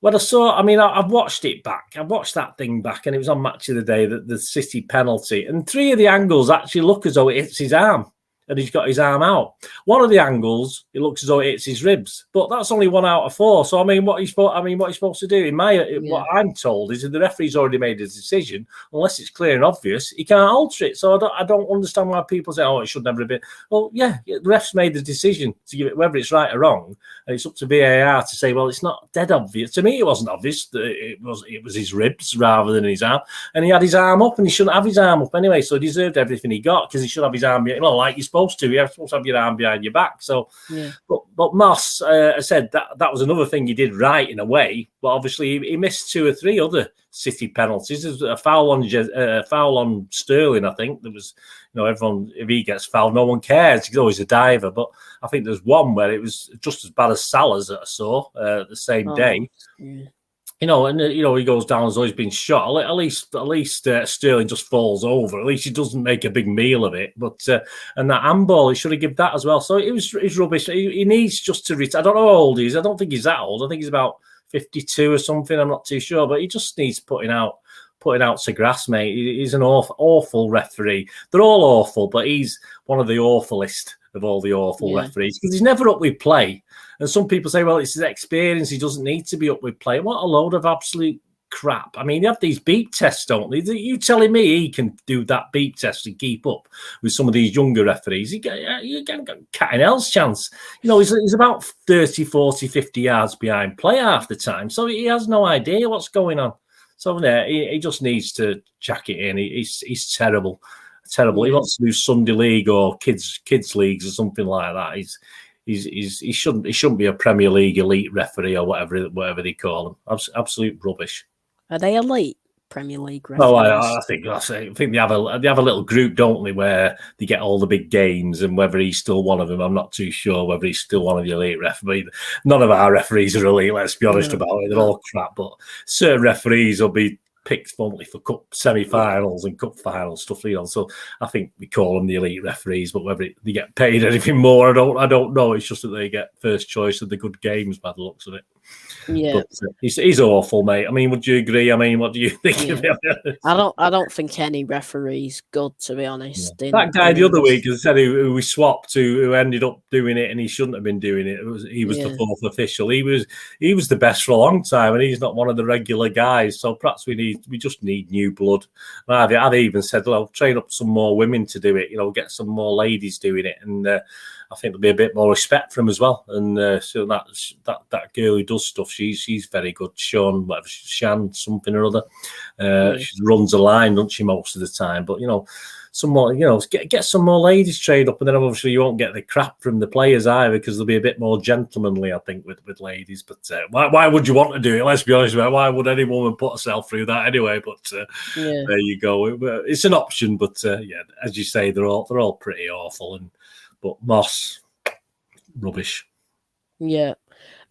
when I've watched it back. I've watched that thing back, and it was on Match of the Day, the City penalty. And 3 of the angles actually look as though it hits his arm, and he's got his arm out. One of the angles, it looks as though it hits his ribs, but that's only 1 out of 4. So what he's supposed to do? What I'm told is that the referee's already made a decision. Unless it's clear and obvious, he can't alter it. So I don't understand why people say, "Oh, it should never have been." Well, yeah, the ref's made the decision to give it, whether it's right or wrong, and it's up to VAR to say, "Well, it's not dead obvious." To me, it wasn't obvious that it was his ribs rather than his arm, and he had his arm up, and he shouldn't have his arm up anyway. So he deserved everything he got because he should have his arm, like you're supposed supposed to. You're supposed to have your arm behind your back. So, Yeah. but Moss, I said that was another thing he did right in a way. But obviously, he missed 2 or 3 other City penalties. There's a foul on Sterling. I think there was, everyone, if he gets fouled, no one cares. He's always a diver. But I think there's one where it was just as bad as Salah's that I saw the same day. Yeah. And he goes down as though he's been shot. At least Sterling just falls over. At least he doesn't make a big meal of it. But and that handball, he should have given that as well. So it's rubbish. He needs just to retire. I don't know how old he is. I don't think he's that old. I think he's about 52 or something. I'm not too sure. But he just needs putting out to grass, mate. He's an awful referee. They're all awful, but he's one of the awfulest of all the awful referees because he's never up with play. And some people say, well, it's his experience. He doesn't need to be up with play. What a load of absolute crap. I mean, you have these beep tests, don't they? You telling me he can do that beep test and keep up with some of these younger referees? You can't got cat and hell's chance. He's about 30, 40, 50 yards behind play half the time. So he has no idea what's going on. So he just needs to jack it in. He's terrible. Terrible. He wants to do Sunday League or kids leagues or something like that. He shouldn't be a Premier League elite referee or whatever they call him. Absolute rubbish. Are they elite Premier League referees? Oh, I think they have a little group, don't they, where they get all the big games, and whether he's still one of them, I'm not too sure. Whether he's still one of the elite referees. None of our referees are elite. Let's be honest about it. They're all crap. But certain referees will be picked only for cup semi-finals and cup finals stuff, So I think we call them the elite referees, but whether they get paid anything more, I don't know. It's just that they get first choice of the good games by the looks of it. Yeah, but he's awful, mate. I mean, would you agree? I mean, what do you think of him? I don't think any referee's good, to be honest. That guy the other week, as I said, who we swapped to, who ended up doing it, and he shouldn't have been doing it. He was the 4th official. He was the best for a long time, and he's not one of the regular guys. So perhaps we just need new blood. And I've even said, well, train up some more women to do it. Get some more ladies doing it, and I think there'll be a bit more respect for him as well. And so that girl who does stuff, she's very good. Shan something or other. She runs a line, doesn't she, most of the time? But some more, get some more ladies trained up, and then obviously you won't get the crap from the players either, because they'll be a bit more gentlemanly, I think, with ladies. But why would you want to do it? Let's be honest about it. Why would any woman put herself through that anyway? But there you go. It's an option, but as you say, they're all pretty awful. But Moss, rubbish. Yeah.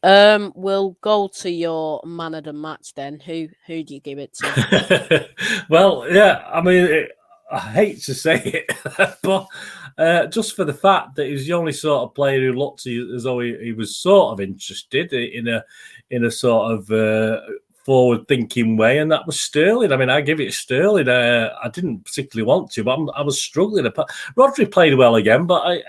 We'll go to your man of the match then. Who do you give it to? Well, I mean, I hate to say it, but just for the fact that he was the only sort of player who looked as though he was sort of interested in a sort of forward-thinking way, and that was Sterling. I mean, I give it Sterling. I didn't particularly want to, but I was struggling. Rodri played well again, but I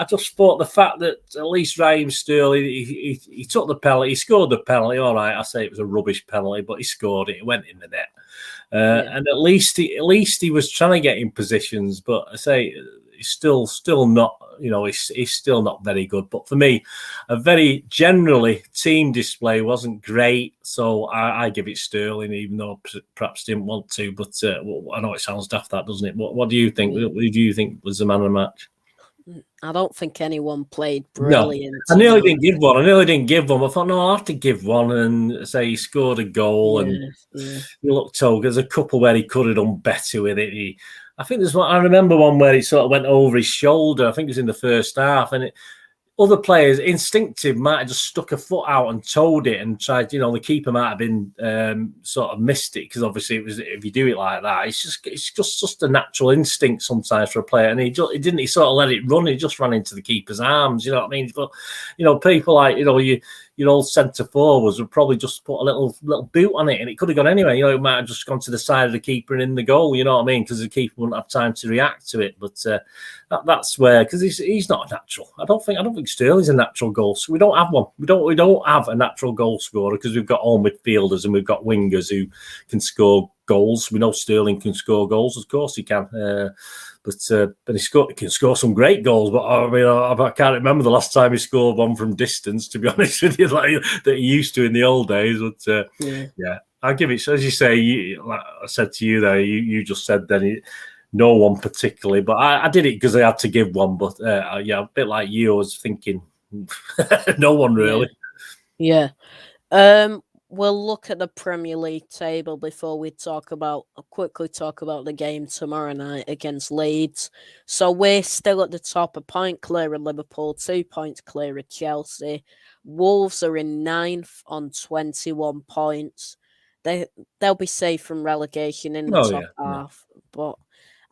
just thought the fact that at least Raheem Sterling, he took the penalty, he scored the penalty. All right, I say it was a rubbish penalty, but he scored it. It went in the net, and at least he was trying to get in positions. But I say he's still not. He's still not very good. But for me, a very generally team display wasn't great. So I give it Sterling, even though perhaps didn't want to. But I know it sounds daft, that, doesn't it? What do you think? Who do you think was the man of the match? I don't think anyone played brilliant. No, I nearly didn't give one. I thought, no, I'll have to give one and say he scored a goal and he looked so good. There's a couple where he could have done better with it. I think there's one. I remember one where he sort of went over his shoulder. I think it was in the first half, and other players instinctive might have just stuck a foot out and towed it and tried. The keeper might have been sort of missed it, because obviously it was, if you do it like that, it's just a natural instinct sometimes for a player, and he didn't. He sort of let it run. He just ran into the keeper's arms. You know what I mean? But people like your old centre forwards would probably just put a little boot on it, and it could have gone anywhere. It might have just gone to the side of the keeper and in the goal. You know what I mean? Because the keeper wouldn't have time to react to it. But that's where, because he's not a natural. I don't think Sterling's a natural goal. So we don't have one. We don't have a natural goal scorer, because we've got all midfielders and we've got wingers who can score goals. We know Sterling can score goals. Of course he can. But he can score some great goals. But I mean, I can't remember the last time he scored one from distance, to be honest with you, that he used to in the old days. But I'll give it. As you say, like I said to you there, you just said then no one particularly, but I did it because I had to give one. But yeah, a bit like you, I was thinking, no one really. Yeah. We'll look at the Premier League table before we quickly talk about the game tomorrow night against Leeds. So we're still at the top, a point clear of Liverpool, 2 points clear of Chelsea. Wolves are in 9th on 21 points. They'll be safe from relegation in the Oh top yeah, half, but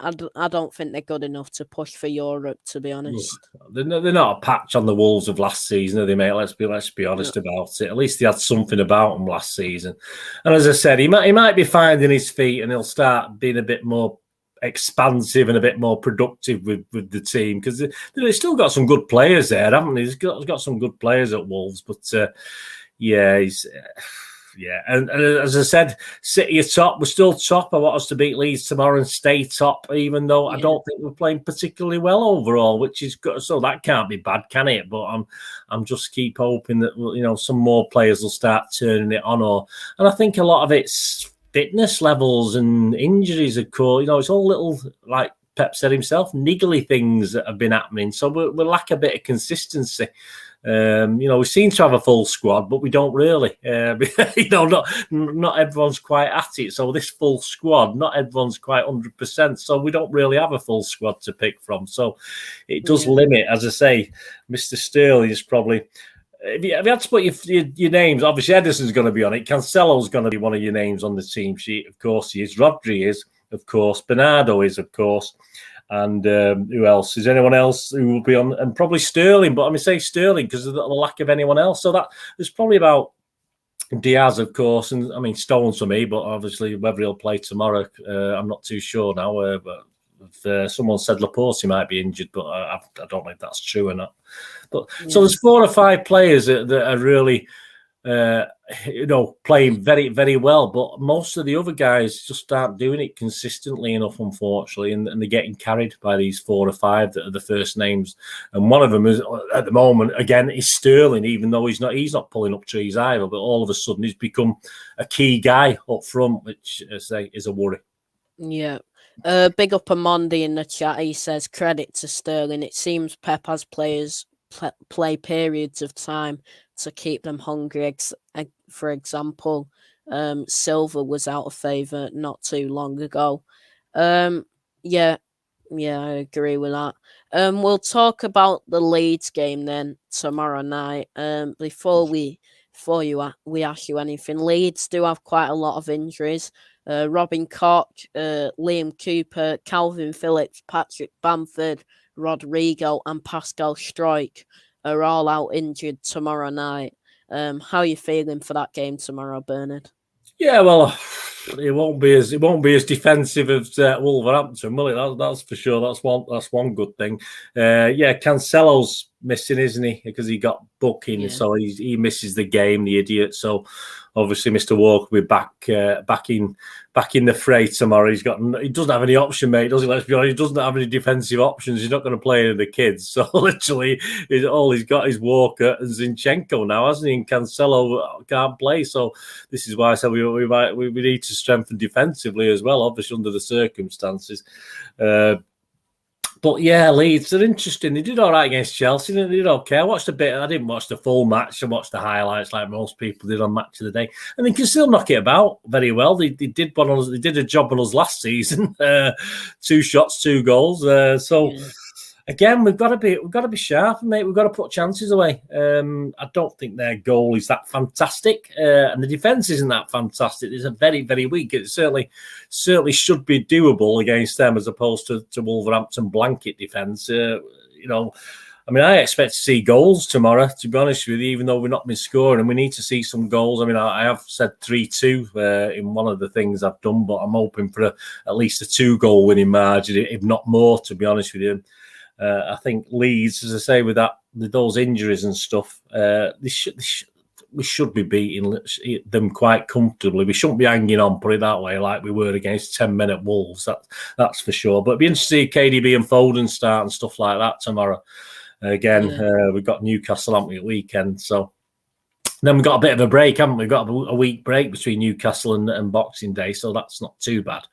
I don't think they're good enough to push for Europe, to be honest. they're not a patch on the Wolves of last season, are they, mate? Let's be honest about it. At least they had something about them last season. And as I said, he might be finding his feet, and he'll start being a bit more expansive and a bit more productive with the team, because they've still got some good players there, haven't they? He's got some good players at Wolves, but yeah, he's. Yeah, and as I said, City are top. We're still top. I want us to beat Leeds tomorrow and stay top, even though I don't think we're playing particularly well overall, which is good. So that can't be bad, can it? But I'm just keep hoping that some more players will start turning it on. And I think a lot of it's fitness levels and injuries, of course. It's all little, like Pep said himself, niggly things that have been happening. So we lack a bit of consistency. We seem to have a full squad, but we don't really. Not everyone's quite at it. So this full squad, not everyone's quite 100%. So we don't really have a full squad to pick from. So it does limit, as I say. Mr. Sterling is probably. If you had to put your names, obviously Ederson's going to be on it. Cancelo's going to be one of your names on the team sheet. Of course, he is. Rodri is, of course. Bernardo is, of course. And who else? Is anyone else who will be on? And probably Sterling, but say Sterling because of the lack of anyone else. So that there's probably about Diaz, of course, and Stones for me, but obviously whether he'll play tomorrow, I'm not too sure now. But someone said Laporte might be injured, but I don't know if that's true or not. But so there's 4 or 5 players that are really. Playing very, very well, but most of the other guys just aren't doing it consistently enough, unfortunately, and they're getting carried by these 4 or 5 that are the first names. And one of them is at the moment again is Sterling, even though he's not pulling up trees either. But all of a sudden he's become a key guy up front, which I say is a worry. Yeah. Big up Amondi in the chat. He says credit to Sterling. It seems Pep has players play periods of time to keep them hungry. For example, Silva was out of favour not too long ago. Yeah, I agree with that. We'll talk about the Leeds game then tomorrow night. Before we ask you anything, Leeds do have quite a lot of injuries. Robin Koch, Liam Cooper, Calvin Phillips, Patrick Bamford, Rodrigo, and Pascal Struijk are all out injured tomorrow night. How are you feeling for that game tomorrow, Bernard? Yeah, well, it won't be as defensive as Wolverhampton, will it? That's for sure. That's one good thing. Cancelo's missing, isn't he? Because he got booking, so he misses the game, the idiot. So obviously, Mr. Walker will be back in the fray tomorrow. He doesn't have any option, mate. Does he? Let's be honest. He doesn't have any defensive options. He's not going to play any of the kids. So literally, all he's got is Walker and Zinchenko now, hasn't he? And Cancelo can't play. So this is why I said we need to strengthen defensively as well. Obviously, under the circumstances. But yeah, Leeds, they're interesting. They did all right against Chelsea. They did okay. I watched a bit. I didn't watch the full match. I watched the highlights like most people did on Match of the Day. And they can still knock it about very well. They did one on us. They did a job on us last season. 2 shots, 2 goals. Again, we've got to be sharp, mate. We've got to put chances away. I don't think their goal is that fantastic, and the defence isn't that fantastic. It's a very, very weak. It certainly should be doable against them as opposed to Wolverhampton blanket defence. I expect to see goals tomorrow, to be honest with you, even though we've not been scoring, and we need to see some goals. I have said 3-2 in one of the things I've done, but I'm hoping for at least a 2-goal winning margin, if not more, to be honest with you. I think Leeds, as I say, with those injuries and stuff, we should be beating them quite comfortably. We shouldn't be hanging on, put it that way, like we were against 10 men at Wolves. That's for sure. But it'd be interesting to see KDB and Foden start and stuff like that tomorrow. Again, we've got Newcastle, haven't we, at weekend? So then we've got a bit of a break, haven't we? We've got a week break between Newcastle and Boxing Day, so that's not too bad.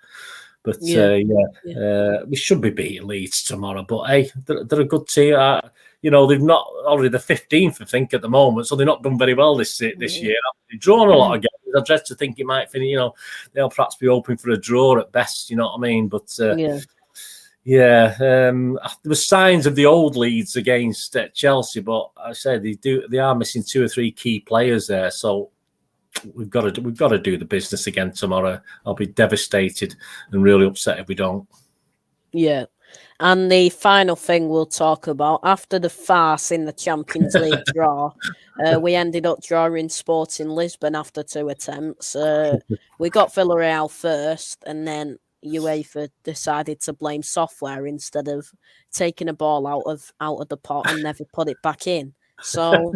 But Yeah. we should be beating Leeds tomorrow. But hey, they're a good team. They've not already the 15th, I think, at the moment, so they've not done very well this year. They've drawn a lot of games. I dread to think it might finish. They'll perhaps be hoping for a draw at best. You know what I mean? But there were signs of the old Leeds against Chelsea, but I said they are missing 2 or 3 key players there. So we've got to do the business again tomorrow. I'll be devastated and really upset if we don't. Yeah. And the final thing we'll talk about, after the farce in the Champions League draw, we ended up drawing Sporting Lisbon after 2 attempts. We got Villarreal first, and then UEFA decided to blame software instead of taking a ball out of the pot and never put it back in. So,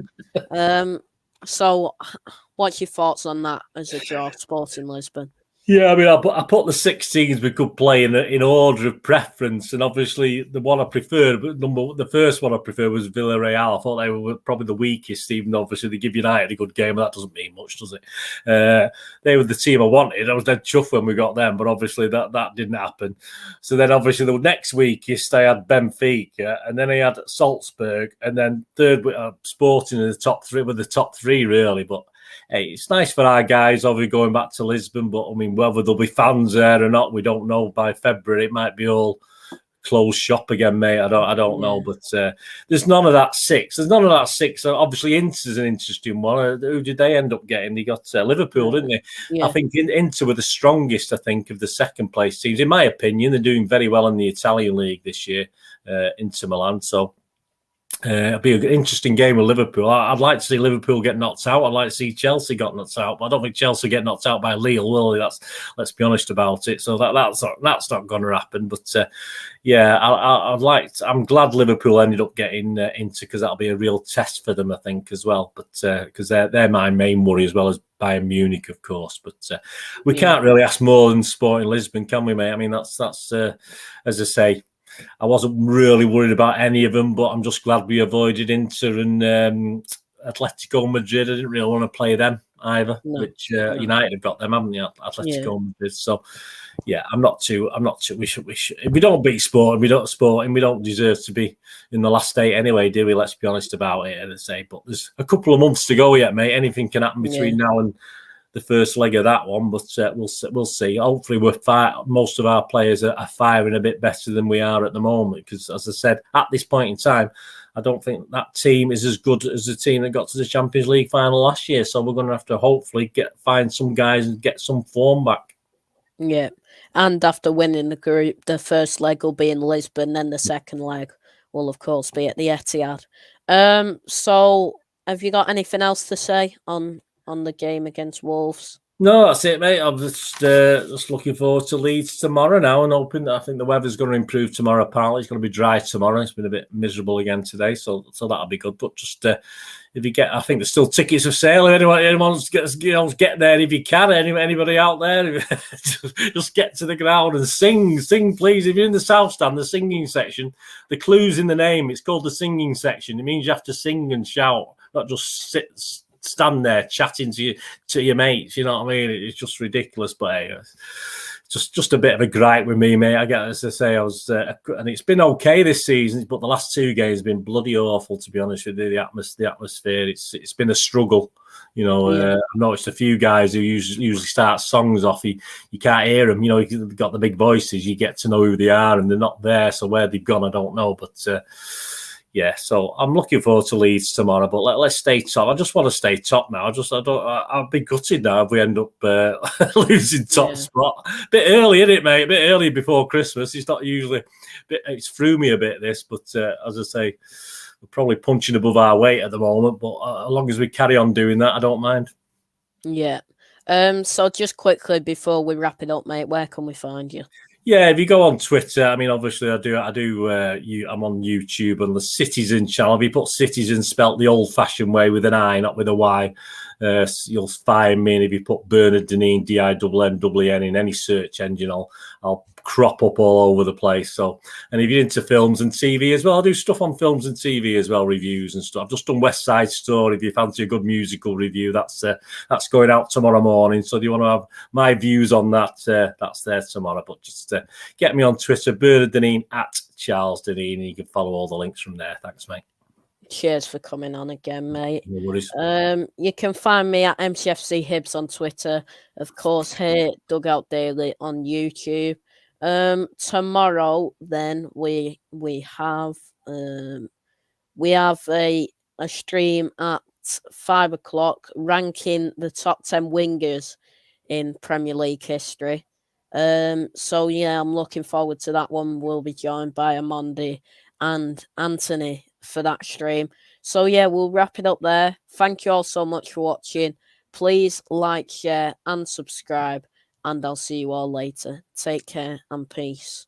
what's your thoughts on that as a draw, Sporting Lisbon? Yeah, I mean, I put the 6 teams we could play in order of preference, and obviously the one I preferred, the first one I preferred was Villarreal. I thought they were probably the weakest, even though obviously they give United a good game, but that doesn't mean much, does it? They were the team I wanted. I was dead chuffed when we got them, but obviously that didn't happen. So then obviously the next weakest I had Benfica, and then I had Salzburg, and then third Sporting in the top 3 with the top 3 really, but. Hey, it's nice for our guys, obviously, going back to Lisbon, but I mean, whether there'll be fans there or not, we don't know. By February, it might be all closed shop again, mate. I don't know, but there's none of that 6. There's none of that 6. Obviously, Inter's an interesting one. Who did they end up getting? They got Liverpool, didn't they? Yeah. I think Inter were the strongest, I think, of the second place teams. In my opinion, they're doing very well in the Italian league this year, Inter Milan. So. It'll be an interesting game with Liverpool. I'd like to see Liverpool get knocked out. I'd like to see Chelsea got knocked out, but I don't think Chelsea get knocked out by Lille, will they? Let's be honest about it. So that's not going to happen. But I'm glad Liverpool ended up getting into, because that'll be a real test for them, I think, as well. But because they're my main worry, as well as Bayern Munich, of course. But we can't really ask more than Sporting Lisbon, can we, mate? I mean, that's as I say. I wasn't really worried about any of them, but I'm just glad we avoided Inter and Atletico Madrid. I didn't really want to play them either, which United have got them, haven't they? Atletico Madrid. So, I'm not too. We should. If we don't beat Sporting, we don't deserve to be in the last 8 anyway, do we? Let's be honest about it, as I say. But there's a couple of months to go yet, mate. Anything can happen between now and the first leg of that one, but we'll see. Hopefully, most of our players are firing a bit better than we are at the moment, because, as I said, at this point in time, I don't think that team is as good as the team that got to the Champions League final last year. So we're going to have to hopefully find some guys and get some form back. Yeah, and after winning the group, the first leg will be in Lisbon, then the second leg will, of course, be at the Etihad. So have you got anything else to say on the game against Wolves? No, that's it, mate. I'm just looking forward to Leeds tomorrow now, and hoping that I think the weather's going to improve tomorrow. Apparently, it's going to be dry tomorrow. It's been a bit miserable again today, so that'll be good. But just if you get, I think there's still tickets for sale. If anyone's get there if you can. Anybody out there, just get to the ground and sing, please. If you're in the South Stand, the singing section, the clue's in the name. It's called the singing section. It means you have to sing and shout, not just stand there chatting to your mates. You know what I mean? It's just ridiculous. But hey, just a bit of a gripe with me, mate. I get, as I say, and it's been okay this season, but the last 2 games have been bloody awful, to be honest with you. The atmosphere, it's been a struggle. I've noticed a few guys who usually start songs off. You can't hear them. You've got the big voices. You get to know who they are, and they're not there. So where they've gone, I don't know. But so I'm looking forward to Leeds tomorrow. But let's stay top. I just want to stay top now. I'll be gutted now if we end up losing top spot. Bit early, isn't it, mate? A bit early before Christmas. It's not usually. It's threw me a bit, this. But as I say, we're probably punching above our weight at the moment. But as long as we carry on doing that, I don't mind. Yeah. So just quickly before we wrap it up, mate, where can we find you? Yeah, if you go on Twitter, I mean, obviously I do. I'm on YouTube on the Citizen channel. If you put Citizen spelt the old-fashioned way with an I, not with a Y, you'll find me. And if you put Bernard Deneen, DINN in any search engine, I'll crop up all over the place. So, and if you're into films and TV as well, I do stuff on films and TV as well, reviews and stuff. I've just done West Side Story. If you fancy a good musical review, that's going out tomorrow morning. So if you want to have my views on that, that's there tomorrow. But just get me on Twitter, Bernard Deneen at Charles Deneen, and you can follow all the links from there. Thanks, mate. Cheers for coming on again, mate. No worries. You can find me at MCFC Hibs on Twitter, of course, here Dugout Daily on YouTube. Tomorrow, then we have a stream at 5 o'clock ranking the top 10 wingers in Premier League history. So yeah, I'm looking forward to that one. We'll be joined by Amondi and Anthony for that stream. So yeah, we'll wrap it up there. Thank you all so much for watching. Please like, share, and subscribe, and I'll see you all later. Take care and peace.